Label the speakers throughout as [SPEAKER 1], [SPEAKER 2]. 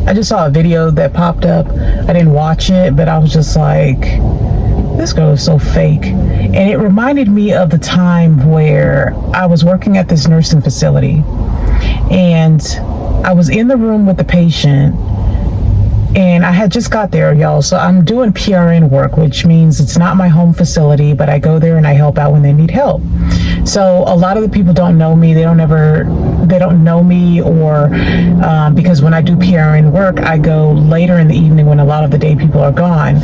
[SPEAKER 1] I just saw a video that popped up. I didn't watch it, but I was just like, this girl is so fake. And it reminded me of the time where I was working at this nursing facility, and I was in the room with the patient, and I had just got there, y'all. So I'm doing PRN work, which means it's not my home facility, but I go there and I help out when they need help. So a lot of the people don't know me. They don't know me, or because when I do PRN work, I go later in the evening when a lot of the day people are gone.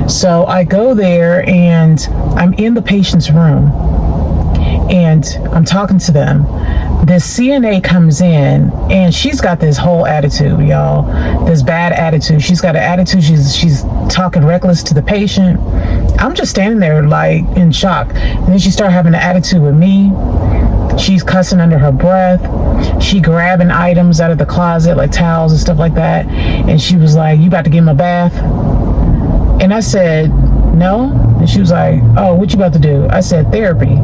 [SPEAKER 1] So I go there and I'm in the patient's room and I'm talking to them. This CNA comes in and she's got this whole attitude, y'all. This bad attitude. She's got an attitude. She's talking reckless to the patient. I'm just standing there like in shock. And then she started having an attitude with me. She's cussing under her breath. She grabbing items out of the closet like towels and stuff like that. And she was like, "You about to give him a bath?" And I said, "No." And she was like, "Oh, what you about to do?" I said, "Therapy."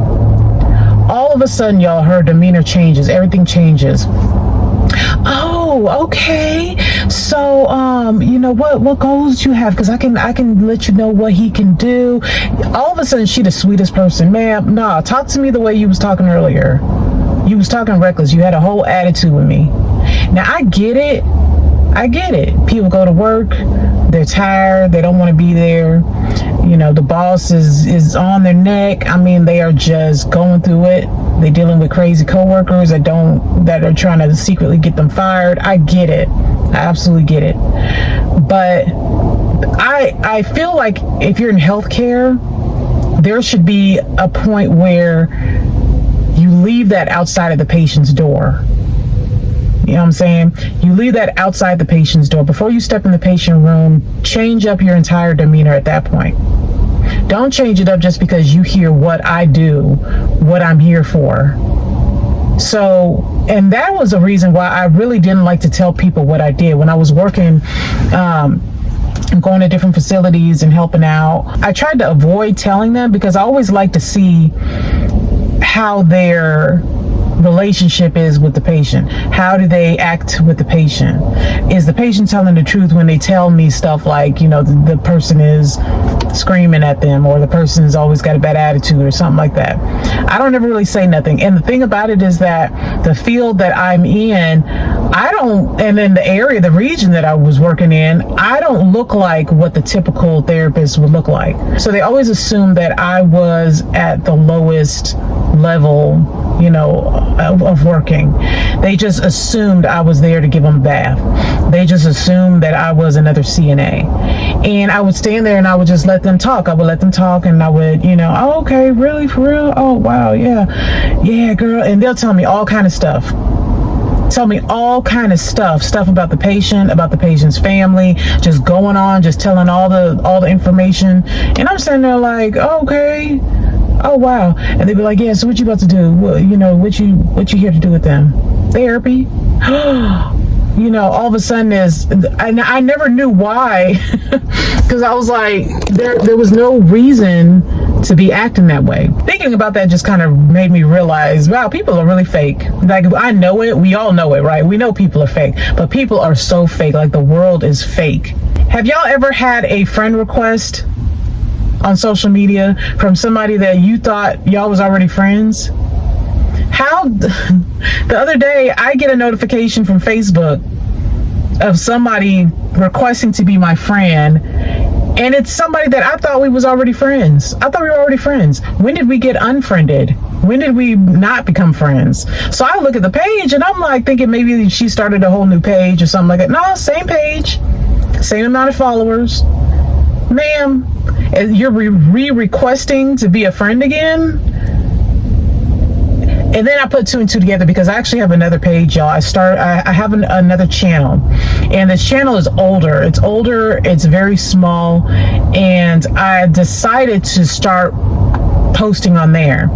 [SPEAKER 1] All of a sudden, y'all, her demeanor changes. Everything changes. "Oh, okay. So, you know, what goals do you have? Because I can let you know what he can do." All of a sudden, she the sweetest person. "Ma'am, nah, talk to me the way you was talking earlier. You was talking reckless. You had a whole attitude with me." Now, I get it. People go to work. They're tired. They don't want to be there. You know, the boss is on their neck. I mean, they are just going through it. They're dealing with crazy coworkers that are trying to secretly get them fired. I get it. I absolutely get it. But I feel like if you're in healthcare, there should be a point where you leave that outside of the patient's door. You know what I'm saying? You leave that outside the patient's door. Before you step in the patient room, change up your entire demeanor at that point. Don't change it up just because you hear what I do, what I'm here for. So, and that was a reason why I really didn't like to tell people what I did when I was working, going to different facilities and helping out. I tried to avoid telling them because I always like to see how their relationship is with the patient. How do they act with the patient? Is the patient telling the truth when they tell me stuff like, you know, the person is screaming at them, or the person's always got a bad attitude or something like that? I don't ever really say nothing. And the thing about it is that the field that I'm in, and in the area, the region that I was working in, I don't look like what the typical therapist would look like. So they always assume that I was at the lowest level, you know, of working. They just assumed I was there to give them a bath. They just assumed that I was another CNA. And I would stand there and I would just let them talk. I would let them talk and I would, you know, "Oh, okay, really, for real? Oh, wow, yeah, girl." And they'll tell me all kind of stuff. Stuff about the patient, about the patient's family, just going on, just telling all the information. And I'm sitting there like, "Oh, okay. Oh, wow." And they'd be like, "Yeah, so what you about to do? Well, you know, what you here to do with them? Therapy?" You know, all of a sudden I never knew why, because I was like, there was no reason to be acting that way. Thinking about that just kind of made me realize, wow, people are really fake. Like, I know it. We all know it, right? We know people are fake, but people are so fake. Like, the world is fake. Have y'all ever had a friend request on social media from somebody that you thought y'all was already friends? The other day I get a notification from Facebook of somebody requesting to be my friend, and it's somebody that I thought we was already friends. I thought we were already friends. When did we get unfriended? When did we not become friends? So I look at the page and I'm like thinking maybe she started a whole new page or something like that. No, same page, same amount of followers. Ma'am, you're requesting to be a friend again? And then I put two and two together because I actually have another page, y'all. I have another channel, and this channel is older. It's older, it's very small, and I decided to start posting on there.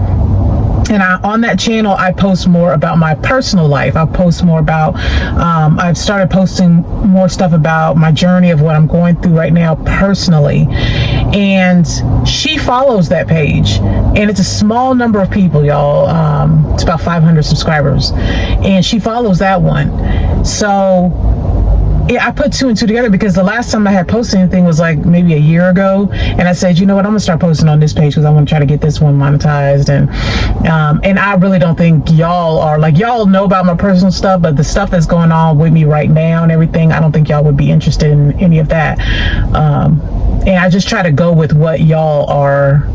[SPEAKER 1] And on that channel, I post more about my personal life. I post more about, I've started posting more stuff about my journey of what I'm going through right now personally. And she follows that page. And it's a small number of people, y'all. It's about 500 subscribers. And she follows that one. So yeah, I put two and two together because the last time I had posted anything was like maybe a year ago, and I said, you know what, I'm gonna start posting on this page because I want to try to get this one monetized, and I really don't think y'all are like, y'all know about my personal stuff, but the stuff that's going on with me right now and everything, I don't think y'all would be interested in any of that. And I just try to go with what y'all are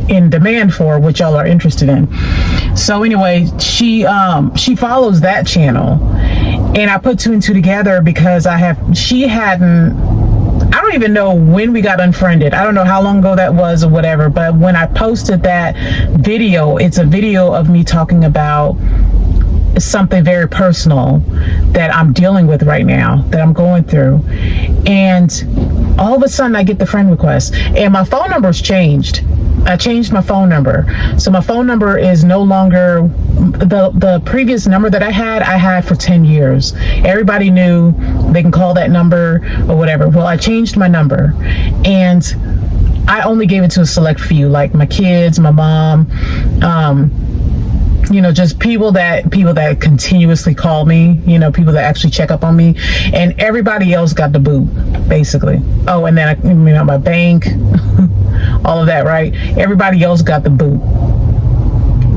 [SPEAKER 1] in demand for, what y'all are interested in. So anyway, she follows that channel, and I put two and two together because I don't even know when we got unfriended. I don't know how long ago that was or whatever, but when I posted that video, it's a video of me talking about something very personal that I'm dealing with right now, that I'm going through. And all of a sudden I get the friend request, and my phone number's changed. I changed my phone number. So my phone number is no longer the previous number that I had for 10 years. Everybody knew they can call that number or whatever. Well, I changed my number, and I only gave it to a select few, like my kids, my mom, you know, just people that continuously call me, you know, people that actually check up on me, and everybody else got the boot, basically. Oh, and then you know, my bank, all of that, right? Everybody else got the boot.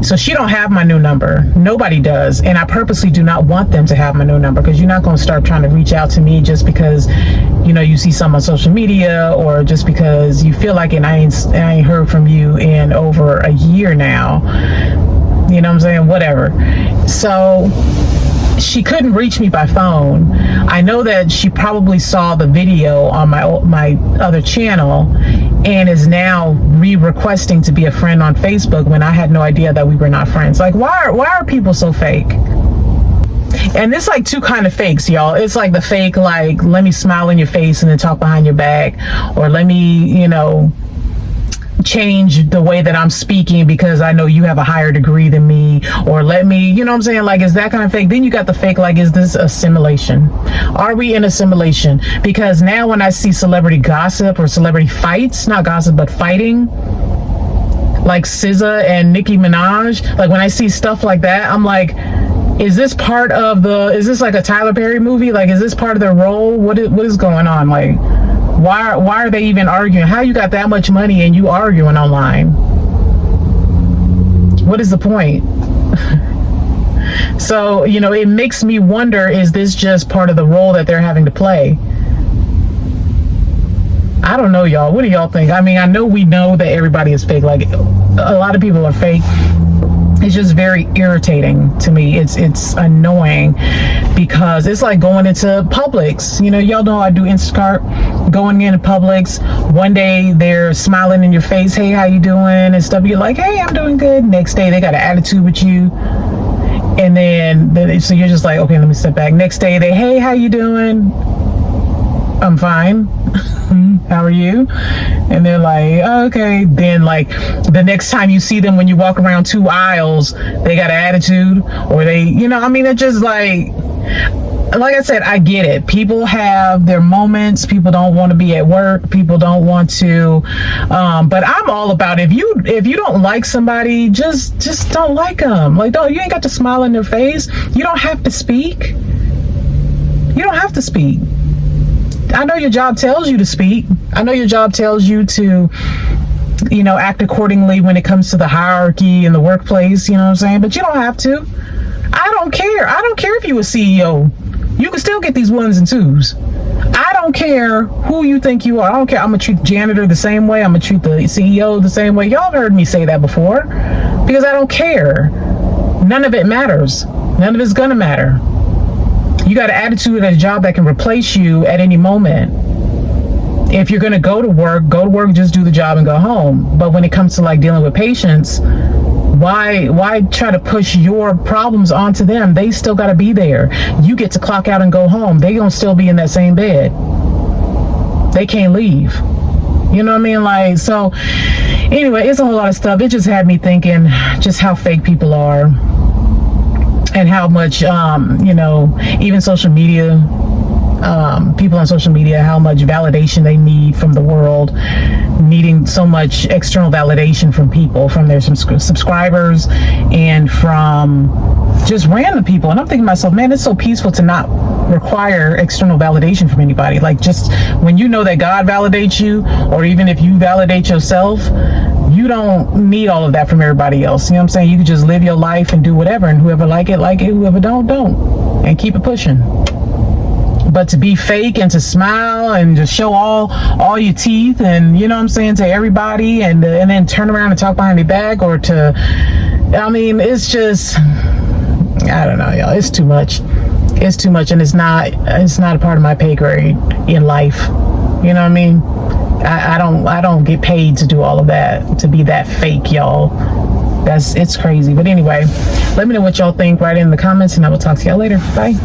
[SPEAKER 1] So she don't have my new number. Nobody does. And I purposely do not want them to have my new number, because you're not going to start trying to reach out to me just because, you know, you see something on social media, or just because you feel like it. I ain't heard from you in over a year now. You know what I'm saying? Whatever. So she couldn't reach me by phone. I know that she probably saw the video on my other channel and is now requesting to be a friend on Facebook when I had no idea that we were not friends. Like, why are people so fake? And it's like two kind of fakes, y'all. It's like the fake, like, let me smile in your face and then talk behind your back, or let me, you know, change the way that I'm speaking because I know you have a higher degree than me, or let me, you know what I'm saying? Like, is that kind of fake? Then you got the fake, like, is this a simulation? Are we in a simulation? Because now when I see celebrity gossip or celebrity fights, not gossip, but fighting, like SZA and Nicki Minaj, like when I see stuff like that, I'm like, is this part of is this like a Tyler Perry movie? Like, is this part of their role? What is going on? Like, why are they even arguing? How you got that much money and you arguing online? What is the point? So, you know, it makes me wonder, is this just part of the role that they're having to play? I don't know, y'all. What do y'all think? I mean, I know we know that everybody is fake. Like, a lot of people are fake. It's just very irritating to me. It's annoying because it's like going into Publix. You know, y'all know I do Instacart. Going into Publix, one day they're smiling in your face, hey, how you doing, and stuff. You're like, hey, I'm doing good. Next day they got an attitude with you, and then so you're just like, okay, let me step back. Next day hey, how you doing? I'm fine. How are you? And they're like, okay. Then like the next time you see them, when you walk around 2 aisles, they got an attitude, or they, you know, I mean, it's just like I said, I get it. People have their moments. People don't want to be at work. People don't want to. But I'm all about, if you don't like somebody, just don't like them. Like, you ain't got to smile in their face. You don't have to speak. You don't have to speak. I know your job tells you to speak. I know your job tells you to, you know, act accordingly when it comes to the hierarchy in the workplace, you know what I'm saying? But you don't have to. I don't care. I don't care if you're a CEO. You can still get these ones and twos. I don't care who you think you are. I don't care. I'm going to treat the janitor the same way. I'm going to treat the CEO the same way. Y'all heard me say that before, because I don't care. None of it matters. None of it's going to matter. You got an attitude at a job that can replace you at any moment. If you're going to go to work, just do the job and go home. But when it comes to like dealing with patients, why try to push your problems onto them? They still got to be there. You get to clock out and go home. They gonna still be in that same bed. They can't leave. You know what I mean? Like, so anyway, it's a whole lot of stuff. It just had me thinking just how fake people are, and how much, you know, even social media, people on social media how much validation they need from the world, needing so much external validation from people, from their subscribers and from just random people. And I'm thinking to myself, man, it's so peaceful to not require external validation from anybody. Like, just when you know that God validates you, or even if you validate yourself, you don't need all of that from everybody else. You know what I'm saying? You can just live your life and do whatever, and whoever like it, whoever don't, and keep it pushing. But to be fake and to smile and just show all your teeth, and you know what I'm saying, to everybody, and then turn around and talk behind their back, or to, I mean, it's just, I don't know, y'all. It's too much. It's too much, and it's not a part of my pay grade in life. You know what I mean? I don't get paid to do all of that, to be that fake, y'all. It's crazy. But anyway, let me know what y'all think right in the comments, and I will talk to y'all later. Bye.